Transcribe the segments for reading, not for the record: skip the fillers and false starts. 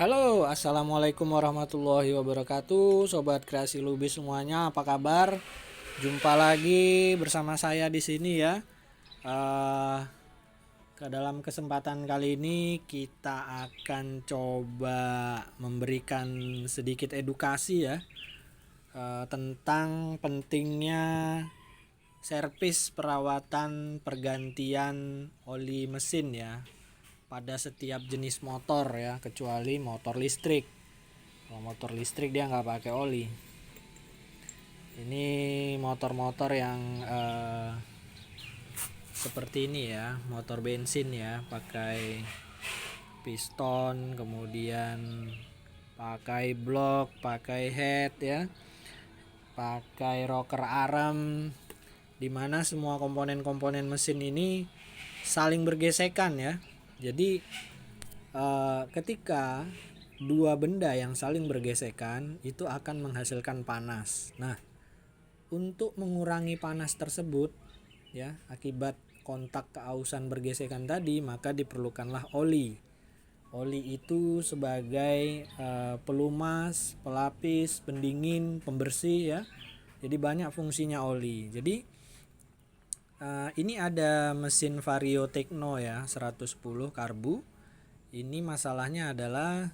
Halo, assalamualaikum warahmatullahi wabarakatuh, sobat kreasi Lubis semuanya, apa kabar? Jumpa lagi bersama saya di sini ya. Eh, ke dalam kesempatan kali ini kita akan coba memberikan sedikit edukasi ya tentang pentingnya servis perawatan pergantian oli mesin ya pada setiap jenis motor ya, kecuali motor listrik. Kalau motor listrik dia nggak pakai oli. Ini motor-motor yang seperti ini ya, motor bensin ya, pakai piston, kemudian pakai blok, pakai head ya, pakai rocker arm, dimana semua komponen-komponen mesin ini saling bergesekan ya. Jadi ketika dua benda yang saling bergesekan itu akan menghasilkan panas. Nah, untuk mengurangi panas tersebut ya akibat kontak keausan bergesekan tadi, maka diperlukanlah oli. Oli itu sebagai pelumas, pelapis, pendingin, pembersih ya. Jadi banyak fungsinya oli. Jadi ini ada mesin Vario Tekno ya 110 karbu. Ini masalahnya adalah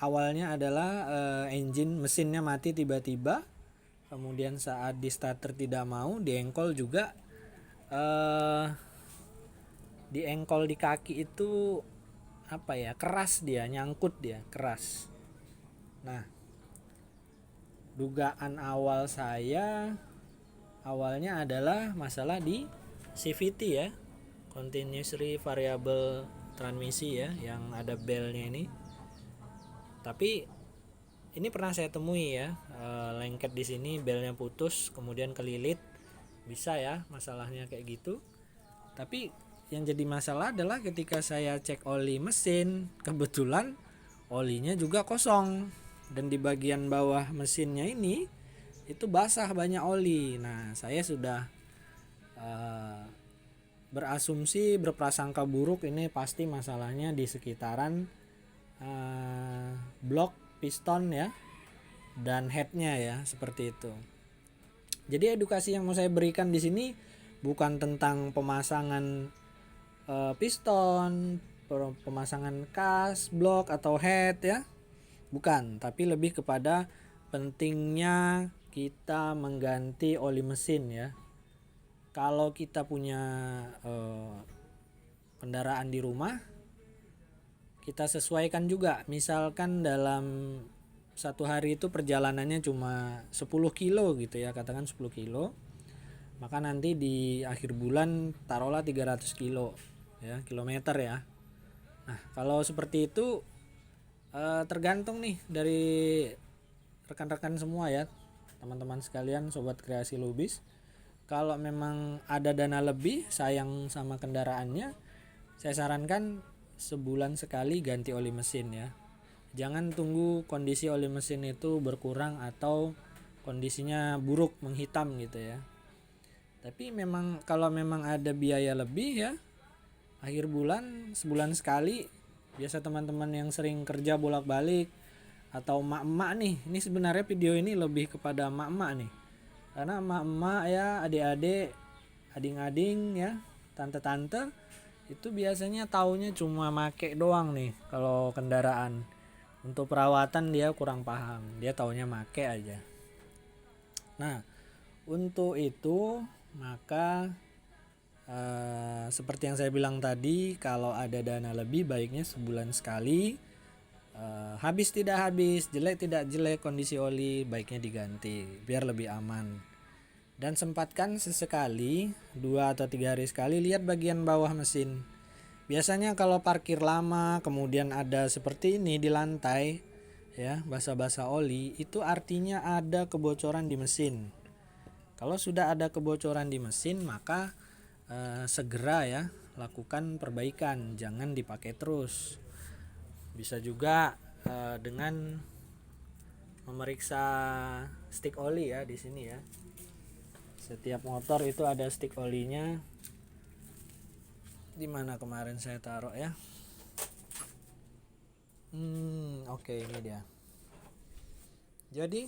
awalnya adalah engine mesinnya mati tiba-tiba, kemudian saat di starter tidak mau, di engkol juga di engkol di kaki itu keras, dia nyangkut, dia keras. Nah, dugaan awal saya awalnya adalah masalah di CVT ya, continuously variable transmisi ya, yang ada belnya ini. Tapi ini pernah saya temui ya, lengket di sini belnya putus kemudian kelilit, bisa ya masalahnya kayak gitu. Tapi yang jadi masalah adalah ketika saya cek oli mesin, kebetulan olinya juga kosong dan di bagian bawah mesinnya ini itu basah, banyak oli. Nah, saya sudah berasumsi, berprasangka buruk, ini pasti masalahnya di sekitaran blok piston ya dan headnya ya, seperti itu. Jadi edukasi yang mau saya berikan di sini bukan tentang pemasangan piston, pemasangan kas, blok atau head ya, bukan, tapi lebih kepada pentingnya kita mengganti oli mesin ya. Kalau kita punya kendaraan di rumah, kita sesuaikan juga. Misalkan dalam satu hari itu perjalanannya cuma 10 kilo gitu ya, katakan 10 kilo, maka nanti di akhir bulan taruhlah 300 kilo ya, kilometer ya. Nah, kalau seperti itu tergantung nih dari rekan-rekan semua ya, teman-teman sekalian, sobat kreasi Lubis. Kalau memang ada dana lebih, sayang sama kendaraannya, saya sarankan sebulan sekali ganti oli mesin ya. Jangan tunggu kondisi oli mesin itu berkurang atau kondisinya buruk, menghitam gitu ya. Tapi memang kalau memang ada biaya lebih ya, akhir bulan sebulan sekali, biasa teman-teman yang sering kerja bolak-balik atau emak-emak nih, ini sebenarnya video ini lebih kepada emak-emak nih, karena emak-emak ya, adik-adik, ading-ading ya, tante-tante itu biasanya taunya cuma make doang nih. Kalau kendaraan untuk perawatan dia kurang paham, dia taunya make aja. Nah, untuk itu maka seperti yang saya bilang tadi, kalau ada dana lebih baiknya sebulan sekali, habis tidak habis, jelek tidak jelek kondisi oli, baiknya diganti biar lebih aman. Dan sempatkan sesekali 2 atau 3 hari sekali lihat bagian bawah mesin. Biasanya kalau parkir lama kemudian ada seperti ini di lantai ya, basah-basah oli, itu artinya ada kebocoran di mesin. Kalau sudah ada kebocoran di mesin, maka segera ya lakukan perbaikan, jangan dipakai terus. Bisa juga dengan memeriksa stick oli ya di sini ya. Setiap motor itu ada stick olinya. Di mana kemarin saya taruh ya? Oke, ini dia. Jadi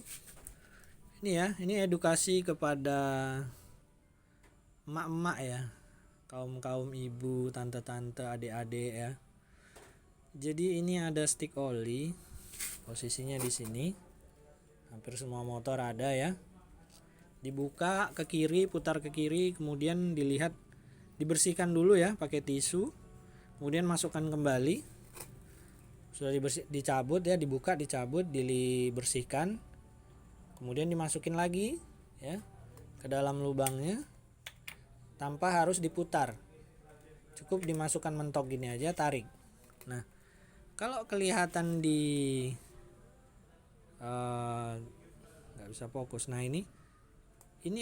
ini ya, ini edukasi kepada emak-emak ya, kaum ibu, tante-tante, adik-adik ya. Jadi ini ada stick oli, posisinya di sini. Hampir semua motor ada ya. Dibuka ke kiri, putar ke kiri, kemudian dilihat, dibersihkan dulu ya pakai tisu. Kemudian masukkan kembali. Sudah dicabut ya, dibuka, dicabut, dibersihkan. Kemudian dimasukin lagi ya ke dalam lubangnya tanpa harus diputar. Cukup dimasukkan mentok gini aja, tarik. Nah, kalau kelihatan di nggak bisa fokus. Nah, ini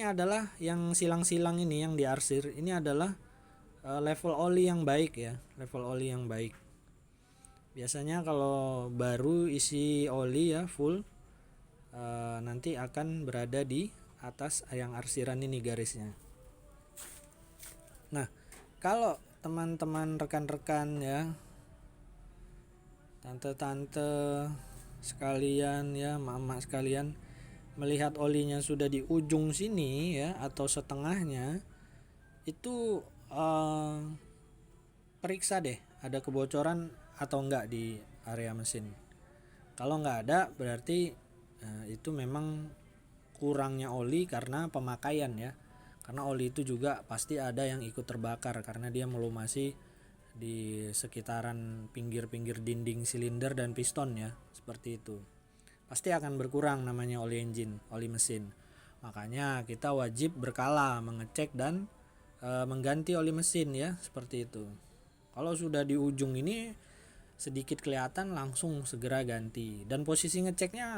adalah yang silang-silang ini yang diarsir. Ini adalah level oli yang baik ya, level oli yang baik. Biasanya kalau baru isi oli ya full, nanti akan berada di atas yang arsiran ini garisnya. Nah, kalau teman-teman rekan-rekan ya, tante-tante sekalian ya, mama sekalian, melihat olinya sudah di ujung sini ya atau setengahnya, itu periksa deh ada kebocoran atau enggak di area mesin. Kalau enggak ada, berarti itu memang kurangnya oli karena pemakaian ya. Karena oli itu juga pasti ada yang ikut terbakar karena dia melumasi di sekitaran pinggir-pinggir dinding silinder dan piston ya, seperti itu. Pasti akan berkurang namanya oli engine, oli mesin. Makanya kita wajib berkala mengecek dan mengganti oli mesin ya, seperti itu. Kalau sudah di ujung ini sedikit kelihatan, langsung segera ganti. Dan posisi ngeceknya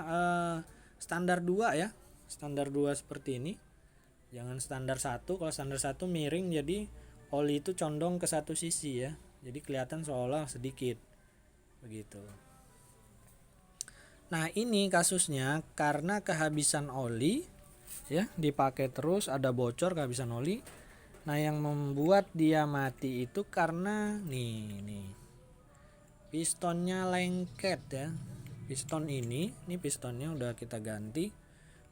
standar 2 ya. Standar 2 seperti ini. Jangan standar 1. Kalau standar 1 miring, jadi oli itu condong ke satu sisi ya. Jadi kelihatan seolah sedikit. Begitu. Nah, ini kasusnya karena kehabisan oli ya, dipakai terus ada bocor, kehabisan oli. Nah, yang membuat dia mati itu karena nih pistonnya lengket ya. Piston ini pistonnya udah kita ganti.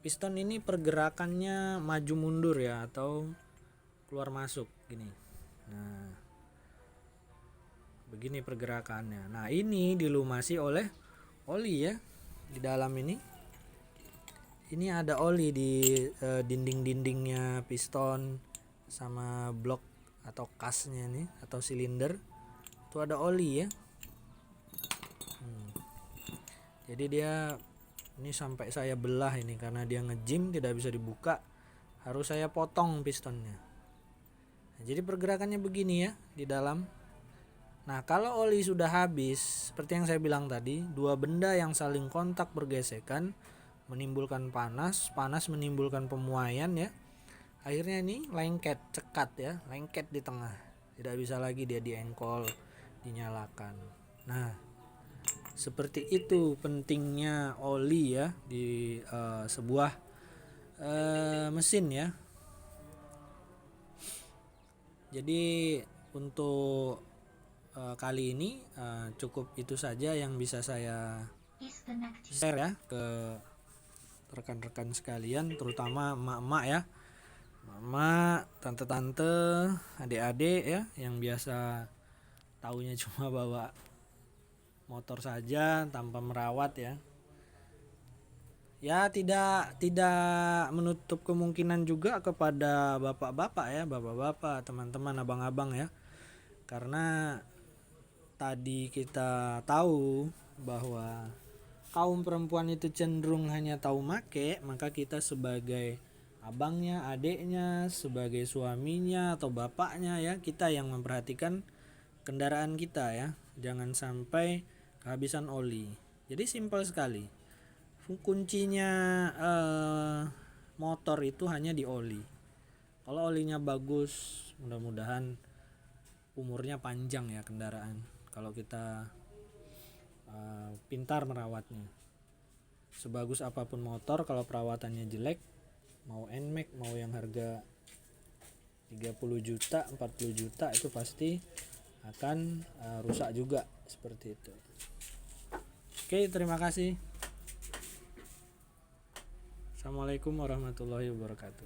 Piston ini pergerakannya maju mundur ya, atau keluar masuk gini. Nah, begini pergerakannya. Nah, ini dilumasi oleh oli ya. Di dalam ini ada oli di dinding-dindingnya piston sama blok atau kasnya nih atau silinder. Itu ada oli ya. Jadi dia ini sampai saya belah ini karena dia ngejim, tidak bisa dibuka, harus saya potong pistonnya. Nah, jadi pergerakannya begini ya di dalam. Nah, kalau oli sudah habis, seperti yang saya bilang tadi, dua benda yang saling kontak bergesekan menimbulkan panas menimbulkan pemuaian ya. Akhirnya ini lengket, cekat ya, lengket di tengah. Tidak bisa lagi dia diengkol, dinyalakan. Nah, seperti itu pentingnya oli ya di sebuah mesin ya. Jadi untuk kali ini cukup itu saja yang bisa saya share ya ke rekan-rekan sekalian, terutama emak-emak ya, mama, tante-tante, adik-adik ya, yang biasa taunya cuma bawa motor saja tanpa merawat ya. Ya, tidak menutup kemungkinan juga kepada bapak-bapak ya, bapak-bapak, teman-teman, abang-abang ya. Karena tadi kita tahu bahwa kaum perempuan itu cenderung hanya tahu make, maka kita sebagai abangnya, adiknya, sebagai suaminya atau bapaknya ya, kita yang memperhatikan kendaraan kita ya. Jangan sampai kehabisan oli. Jadi simpel sekali. Kuncinya motor itu hanya di oli. Kalau olinya bagus, mudah-mudahan umurnya panjang ya kendaraan. Kalau kita pintar merawatnya. Sebagus apapun motor, kalau perawatannya jelek, mau NMAX, mau yang harga 30 juta, 40 juta, itu pasti akan rusak juga, seperti itu. Oke, terima kasih. Assalamualaikum warahmatullahi wabarakatuh.